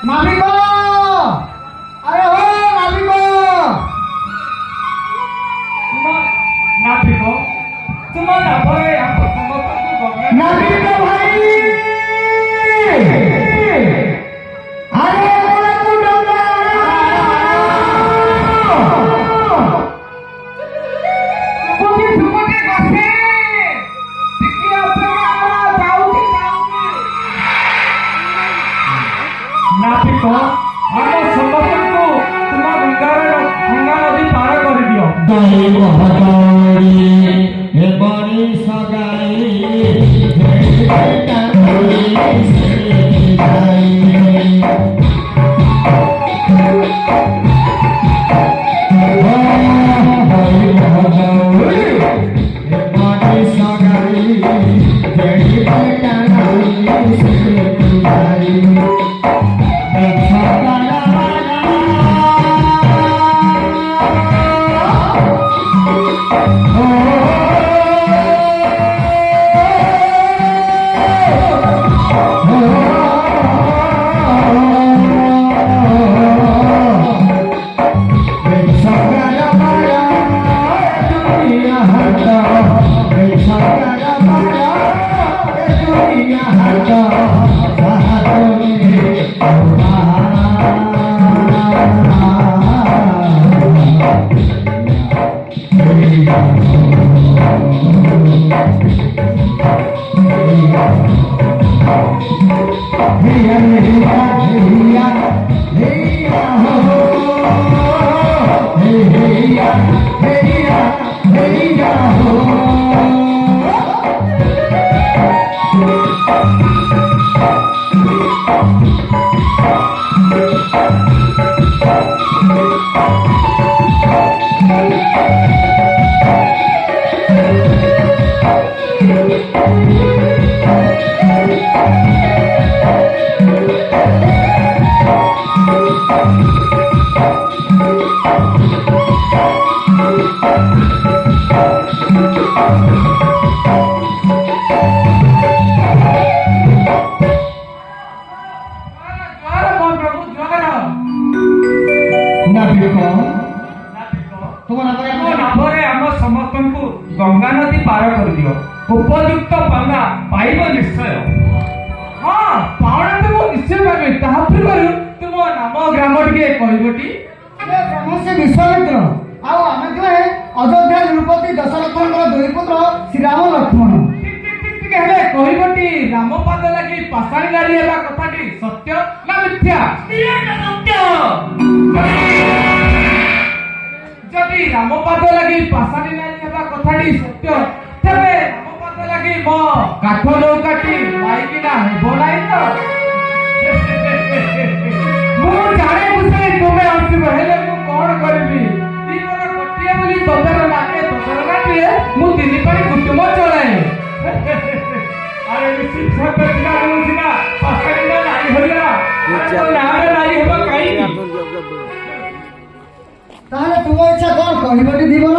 मालिक अरे हो मालिक नापिक तुम नाभरे हम समस्तଙ୍କୁ ଗଙ୍ଗା नालिक भाई अरे मोरକୁ ଡଙ୍ଗା ସୁବୁଟି ଗଛେ ଟିକେ ଅପେକ୍ଷା କର ଯାଉଛି ନାପିକ ଆମ ସମସ୍ତଙ୍କୁ ତୁମ ଗଙ୍ଗା ନଦୀ ପାର କରିଦିଅ दही महदारी हे बड़ी सगाई गंगा नदी पार कर दियो उपयुक्त पाना पाइब निश्चय हाँ पावना तो मो निश्चय पाबे ताहा पूर्व तुम नाम ग्राम टिके कहबटी ये ब्रह्मस्य विश्वामित्र आउ आमे जो है अयोध्या नृपति दशरथଙ୍କର ଦୁଇ पुत्र श्री राम लक्ष्मण ठीक हेले कहबटी रामपाद लागि पासाणी गाड़ी हेला कथाटी सत्य ना मिथ्या सत्य जदि रामपाद लागि पासाणी गाड़ी हेला कथाटी सत्य तबे रामपाद लागि मो काठ नौकाटी बाइकिना हेबो नाही तो मु जाने बुझे तुमे आसीबो हेले मु कोन करबी ती मोर कटिया बोली तोदर लागे तोदर लागे मु दिनी पारी कुटुंब चलाए अरे निश्चित छतर दिना दिना पासाणी ना नाही होइला तो नाम नाही हेबो काई ताहले तुम इच्छा कोन कहबटी दीवन